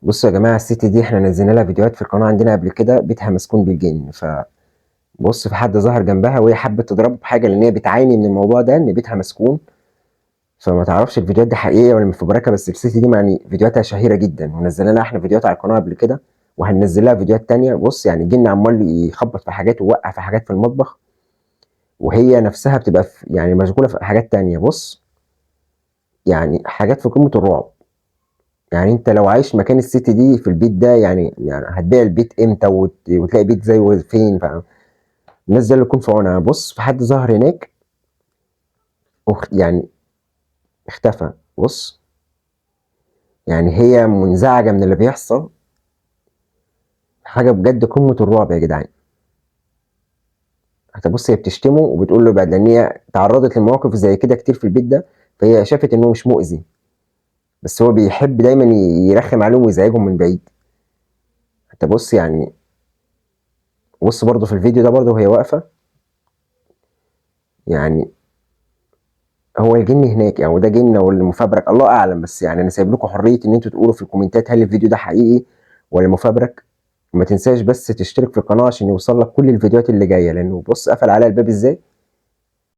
بصوا يا جماعة، الست دي احنا نزلنا لها فيديوهات في القناة عندنا قبل كده، بيتها مسكون بالجن. فبص، في حد ظهر جنبها وهي حبت تضربه بحاجة لأن هي بتعاني من الموضوع ده، إن بيتها مسكون. فما تعرفش الفيديوهات دي حقيقية ولا مفبركة، بس الست دي يعني فيديوهاتها شهيرة جدا، ونزلنا لها احنا فيديوهات على القناة قبل كده، وهننزل لها فيديوهات تانية. بص يعني الجن عمال يخبط في حاجات ويوقع في حاجات في المطبخ، وهي نفسها بتبقى يعني مشغولة في حاجات تانية. بص يعني حاجات في قمة الرعب. يعني انت لو عايش مكان الست دي في البيت ده، يعني هتبيع البيت امتى وتلاقي بيت زيه فين؟ الناس دي اللي يكون في عونها. بص، في حد ظهر هناك يعني اختفى. بص يعني هي منزعجة من اللي بيحصل، حاجة بجد قمة الرعب يا جدعان. حتى بص، هي بتشتمه وبتقول له بعد، لان هي تعرضت لمواقف زي كده كتير في البيت ده، فهي شافت انه مش مؤذي، بس هو بيحب دايما يرخم عليهم ويزعجهم من بعيد. حتى بص يعني، بص برضه في الفيديو ده برضه وهي واقفة. يعني هو الجن هناك، او ده جن ولا مفبرك الله اعلم، بس يعني انا سايب لكم حريه ان انتوا تقولوا في الكومنتات هل الفيديو ده حقيقي ولا مفبرك. وما تنساش بس تشترك في القناه عشان يوصل لك كل الفيديوهات اللي جايه، لانه بص قفل عليا الباب ازاي.